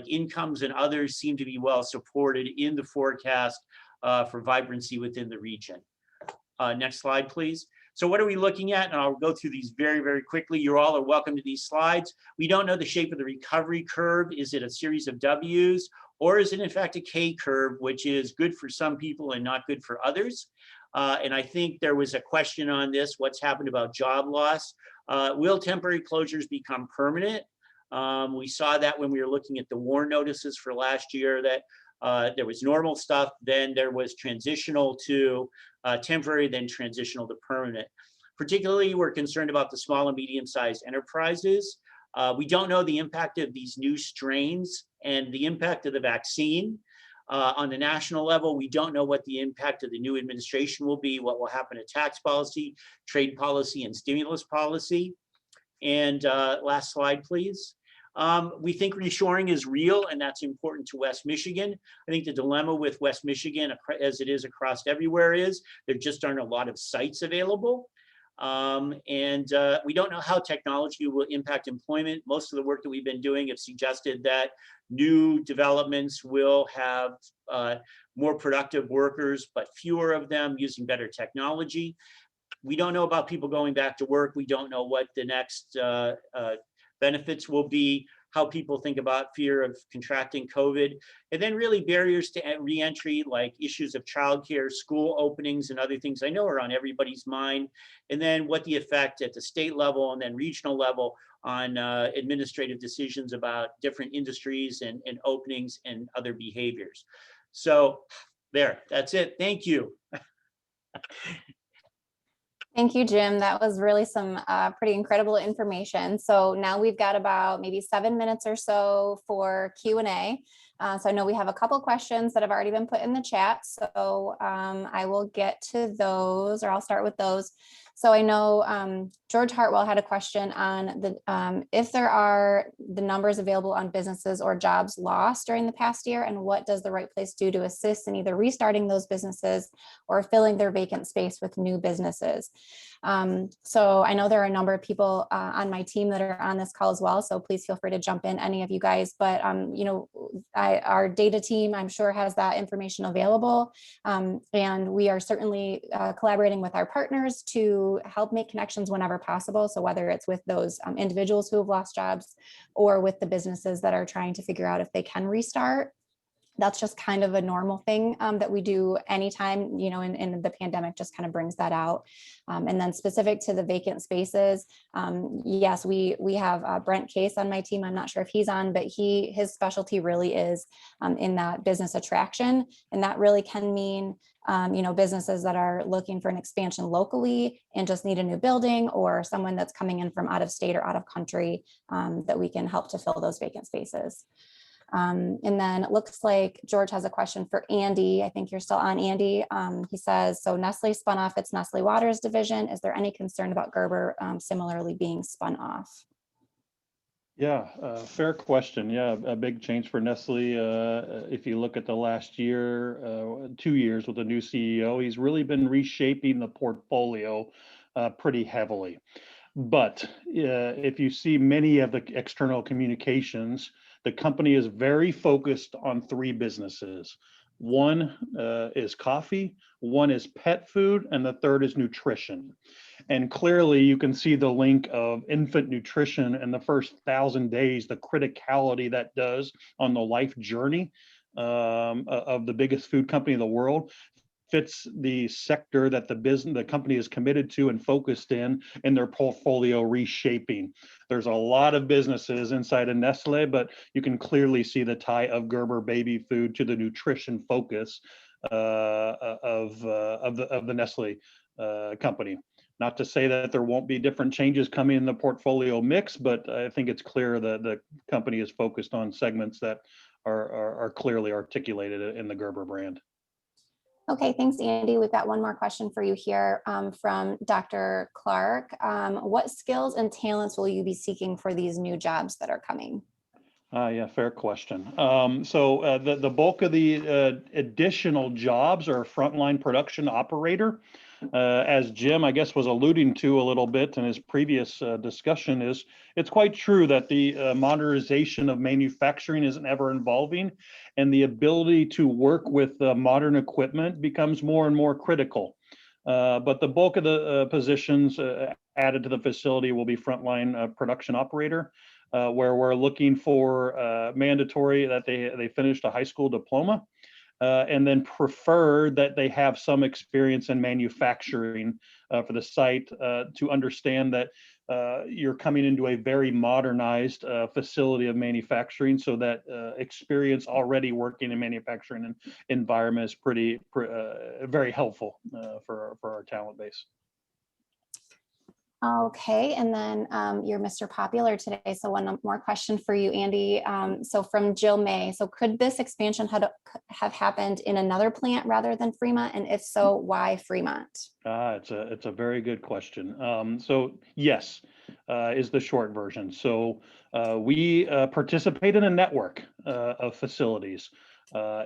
incomes and others, seem to be well supported in the forecast for vibrancy within the region. Next slide, please. So what are we looking at? And I'll go through these very, very quickly. You all are welcome to these slides. We don't know the shape of the recovery curve. Is it a series of W's, or is it in fact a K curve, which is good for some people and not good for others? And I think there was a question on this, what's happened about job loss? Will temporary closures become permanent? We saw that when we were looking at the WARN notices for last year, that there was normal stuff, then there was transitional to temporary, then transitional to permanent. Particularly, we're concerned about the small and medium-sized enterprises. We don't know the impact of these new strains and the impact of the vaccine. On the national level, we don't know what the impact of the new administration will be, what will happen to tax policy, trade policy, and stimulus policy. And last slide, please. We think reshoring is real, and that's important to West Michigan. I think the dilemma with West Michigan, as it is across everywhere, is there just aren't a lot of sites available. We don't know how technology will impact employment. Most of the work that we've been doing have suggested that new developments will have more productive workers, but fewer of them using better technology. We don't know about people going back to work. We don't know what the next benefits will be, how people think about fear of contracting COVID, and then really barriers to reentry, like issues of childcare, school openings, and other things I know are on everybody's mind, and then what the effect at the state level and then regional level on administrative decisions about different industries and openings and other behaviors. So there, that's it. Thank you. Thank you, Jim. That was really some pretty incredible information. So now we've got about maybe 7 minutes or so for Q&A. So I know we have a couple questions that have already been put in the chat. So I will get to those, or I'll start with those. So I know George Hartwell had a question on the if there are the numbers available on businesses or jobs lost during the past year, and what does the right place do to assist in either restarting those businesses or filling their vacant space with new businesses. So I know there are a number of people on my team that are on this call as well, so please feel free to jump in, any of you guys. But you know, our data team, I'm sure, has that information available, and we are certainly collaborating with our partners to help make connections whenever possible. So whether it's with those individuals who have lost jobs or with the businesses that are trying to figure out if they can restart. That's just kind of a normal thing that we do anytime, you know, and the pandemic just kind of brings that out. And then specific to the vacant spaces, yes, we have Brent Case on my team. I'm not sure if he's on, but his specialty really is in that business attraction. And that really can mean, you know, businesses that are looking for an expansion locally and just need a new building, or someone that's coming in from out of state or out of country that we can help to fill those vacant spaces. And then it looks like George has a question for Andy. I think you're still on, Andy. He says, so Nestle spun off its Nestle Waters division. Is there any concern about Gerber similarly being spun off? Yeah, fair question. Yeah, a big change for Nestle. If you look at the last year, 2 years with the new CEO, he's really been reshaping the portfolio pretty heavily. But if you see many of the external communications, the company is very focused on 3 businesses. One is coffee, one is pet food, and the third is nutrition. And clearly you can see the link of infant nutrition in the first 1,000 days, the criticality that does on the life journey of the biggest food company in the world, fits the sector that the company is committed to and focused in their portfolio reshaping. There's a lot of businesses inside of Nestle, but you can clearly see the tie of Gerber baby food to the nutrition focus of the Nestle company. Not to say that there won't be different changes coming in the portfolio mix, but I think it's clear that the company is focused on segments that are clearly articulated in the Gerber brand. Okay, thanks, Andy. We've got one more question for you here from Dr. Clark. What skills and talents will you be seeking for these new jobs that are coming? Yeah, fair question. So the bulk of the additional jobs are frontline production operator. As Jim, I guess, was alluding to a little bit in his previous discussion, it's quite true that the modernization of manufacturing is ever evolving, and the ability to work with modern equipment becomes more and more critical. But the bulk of the positions added to the facility will be frontline production operator, where we're looking for mandatory that they finished a high school diploma. And then prefer that they have some experience in manufacturing for the site to understand that you're coming into a very modernized facility of manufacturing, so that experience already working in manufacturing environment is very helpful for our talent base. Okay, and then you're Mr. Popular today. So one more question for you, Andy. So from Jill May, so could this expansion have happened in another plant rather than Fremont? And if so, why Fremont? It's a very good question. So yes, is the short version. So we participate in a network of facilities.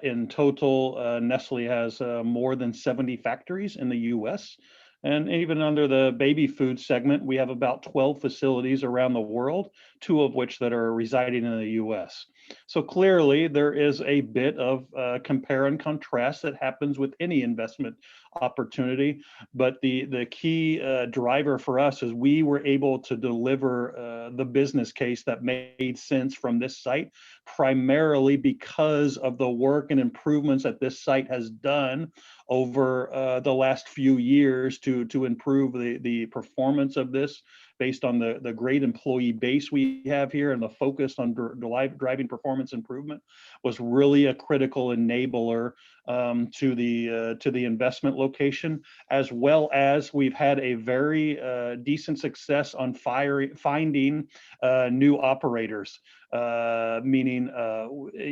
In total, Nestle has more than 70 factories in the US. And even under the baby food segment, we have about 12 facilities around the world, 2 of which that are residing in the US. So clearly there is a bit of compare and contrast that happens with any investment opportunity. But the key driver for us is we were able to deliver the business case that made sense from this site, primarily because of the work and improvements that this site has done over the last few years to improve the performance of this, based on the great employee base we have here, and the focus on driving performance improvement was really a critical enabler to the investment location, as well as we've had a very decent success on finding new operators, meaning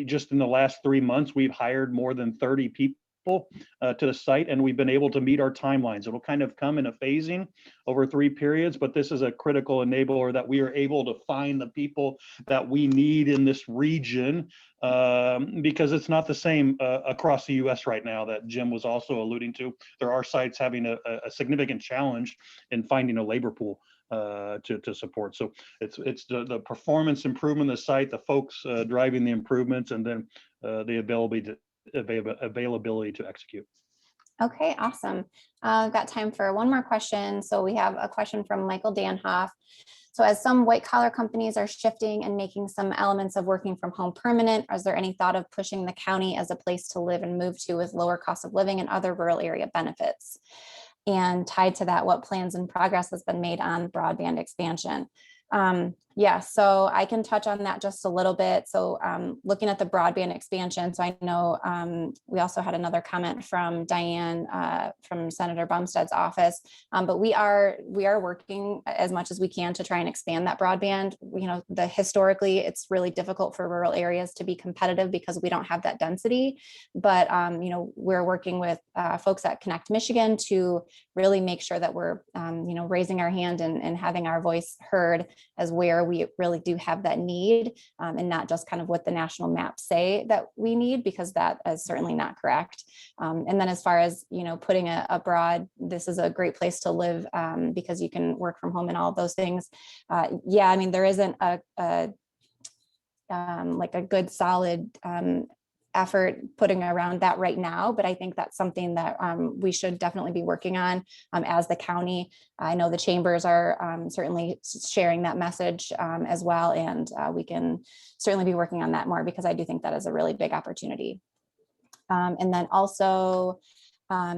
just in the last 3 months, we've hired more than 30 people to the site, and we've been able to meet our timelines. It'll kind of come in a phasing over 3 periods, but this is a critical enabler that we are able to find the people that we need in this region, because it's not the same across the US right now, that Jim was also alluding to. There are sites having a significant challenge in finding a labor pool to support. So it's the performance improvement of the site, the folks driving the improvements, and then the availability to execute. Okay, awesome. I've got time for one more question. So we have a question from Michael Danhoff. So as some white collar companies are shifting and making some elements of working from home permanent, is there any thought of pushing the county as a place to live and move to with lower cost of living and other rural area benefits? And tied to that, what plans and progress has been made on broadband expansion? Yeah, so I can touch on that just a little bit. So looking at the broadband expansion, so I know we also had another comment from Diane from Senator Bumstead's office, but we are working as much as we can to try and expand that broadband. Historically, it's really difficult for rural areas to be competitive because we don't have that density. But we're working with folks at Connect Michigan to really make sure that we're raising our hand and having our voice heard as where we really do have that need, and not just kind of what the national maps say that we need, because that is certainly not correct. And then as far as, putting a broad, this is a great place to live because you can work from home and all of those things. Yeah, I mean, there isn't like a good solid effort putting around that right now, but I think that's something that we should definitely be working on as the county. I know the chambers are certainly sharing that message as well, and we can certainly be working on that more, because I do think that is a really big opportunity. And then also,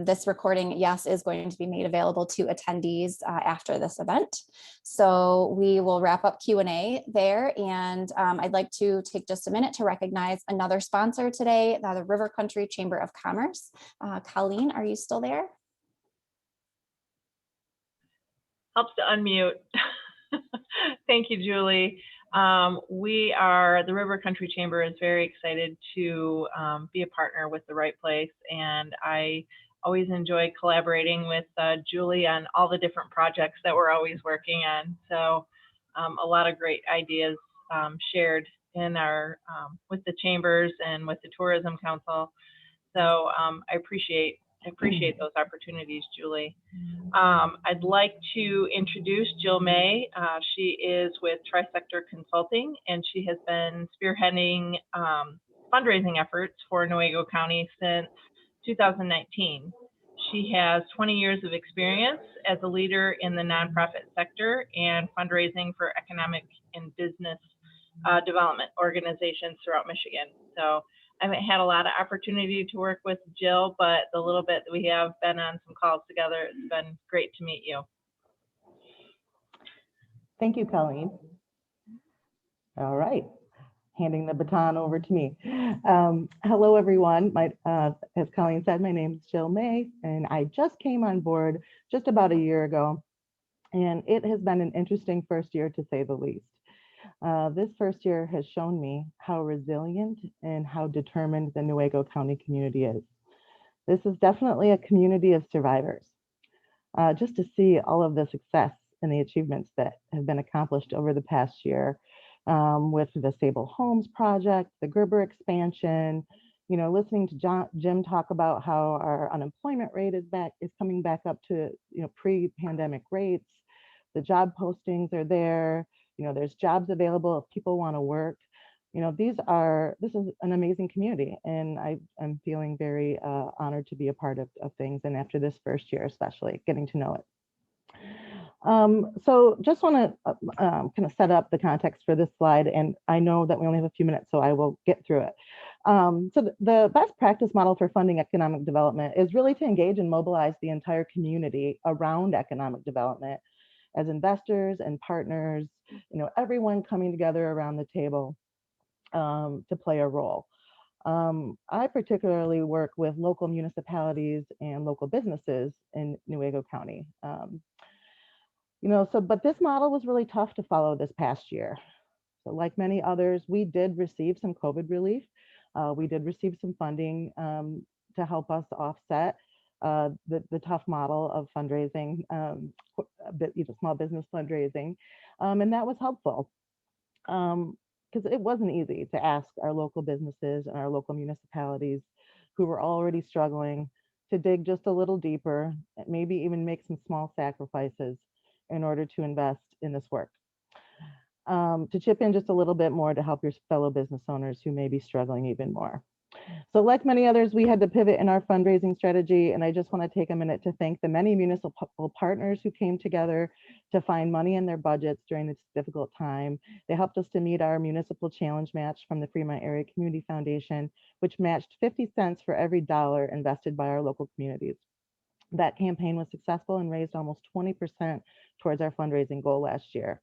this recording, yes, is going to be made available to attendees after this event. So we will wrap up Q&A there. And I'd like to take just a minute to recognize another sponsor today, the River Country Chamber of Commerce. Colleen, are you still there? Helps to unmute. Thank you, Julie. The River Country Chamber is very excited to be a partner with The Right Place, and I always enjoy collaborating with Julie on all the different projects that we're always working on. So a lot of great ideas shared in our with the chambers and with the Tourism Council. So I appreciate those opportunities, Julie. I'd like to introduce Jill May. She is with Tri-Sector Consulting, and she has been spearheading fundraising efforts for Newaygo County since 2019. She has 20 years of experience as a leader in the nonprofit sector and fundraising for economic and business development organizations throughout Michigan. So I haven't had a lot of opportunity to work with Jill, but the little bit that we have been on some calls together, it's been great to meet you. Thank you, Colleen. All right, handing the baton over to me. Hello, everyone. As Colleen said, my name is Jill May, and I just came on board just about a year ago, and it has been an interesting first year, to say the least. This first year has shown me how resilient and how determined the Newaygo County community is. This is definitely a community of survivors. Just to see all of the success and the achievements that have been accomplished over the past year with the Stable Homes project, the Gerber expansion, listening to Jim talk about how our unemployment rate is coming back up to pre-pandemic rates. The job postings are there. There's jobs available if people want to work. This is an amazing community, and I'm feeling very honored to be a part of things. And after this first year, especially getting to know it. So just want to kind of set up the context for this slide. And I know that we only have a few minutes, so I will get through it. So the best practice model for funding economic development is really to engage and mobilize the entire community around economic development as investors and partners, everyone coming together around the table to play a role. I particularly work with local municipalities and local businesses in Newaygo County. But this model was really tough to follow this past year. So like many others, we did receive some COVID relief. We did receive some funding to help us offset the tough model of fundraising, small business fundraising, and that was helpful because it wasn't easy to ask our local businesses and our local municipalities who were already struggling to dig just a little deeper, maybe even make some small sacrifices in order to invest in this work. To chip in just a little bit more to help your fellow business owners who may be struggling even more. So like many others, we had to pivot in our fundraising strategy, and I just want to take a minute to thank the many municipal partners who came together to find money in their budgets during this difficult time. They helped us to meet our municipal challenge match from the Fremont Area Community Foundation, which matched 50 cents for every dollar invested by our local communities. That campaign was successful and raised almost 20% towards our fundraising goal last year.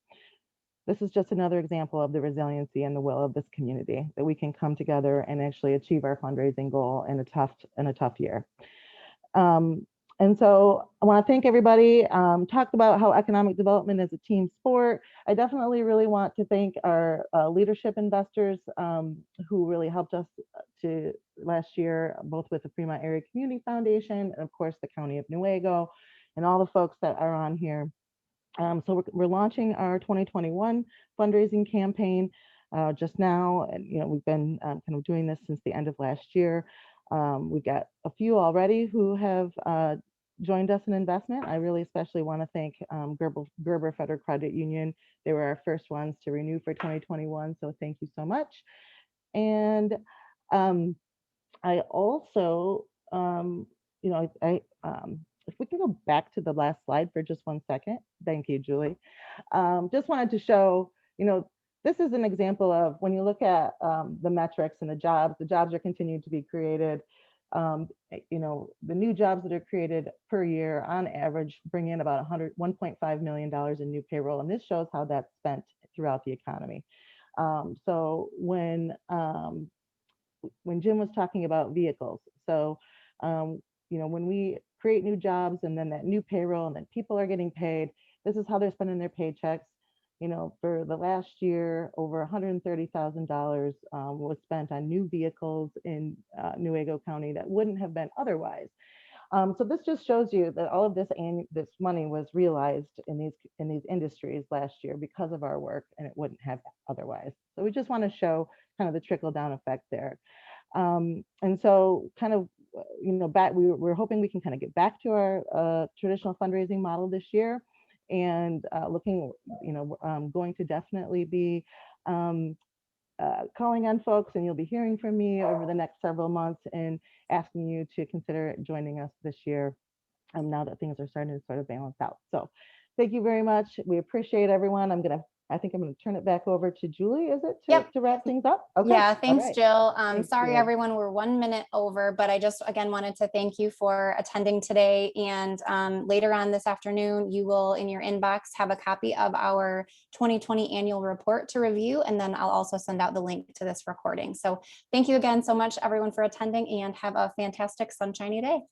this is just another example of the resiliency and the will of this community, that we can come together and actually achieve our fundraising goal in a tough year. And so I want to thank everybody. Talked about how economic development is a team sport. I definitely really want to thank our leadership investors who really helped us to last year, both with the Fremont Area Community Foundation and of course the County of Newaygo and all the folks that are on here. So we're launching our 2021 fundraising campaign just now, and we've been kind of doing this since the end of last year. We've got a few already who have joined us in investment. I really especially want to thank Gerber Federal Credit Union. They were our first ones to renew for 2021, so thank you so much. And I also, if we can go back to the last slide for just 1 second. Thank you, Julie. Just wanted to show, this is an example of when you look at the metrics and the jobs are continuing to be created. The new jobs that are created per year on average bring in about $1.5 million in new payroll. And this shows how that's spent throughout the economy. So when Jim was talking about vehicles, so when we create new jobs and then that new payroll and then people are getting paid, this is how they're spending their paychecks. For the last year, over $130,000 was spent on new vehicles in Newaygo County that wouldn't have been otherwise. So this just shows you that all of this money was realized in these industries last year because of our work, and it wouldn't have otherwise. So we just want to show kind of the trickle down effect there. And so kind of, we're hoping we can kind of get back to our traditional fundraising model this year, and looking, going to definitely be calling on folks, and you'll be hearing from me over the next several months and asking you to consider joining us this year, now that things are starting to sort of balance out. So thank you very much. We appreciate everyone. I think I'm going to turn it back over to Julie, is it, to wrap things up? Okay. Yeah, thanks, right. Jill. Thanks, Sorry, Jill. everyone, we're 1 minute over, but I just, again, wanted to thank you for attending today. And later on this afternoon, you will, in your inbox, have a copy of our 2020 annual report to review. And then I'll also send out the link to this recording. So thank you again so much, everyone, for attending, and have a fantastic sunshiny day.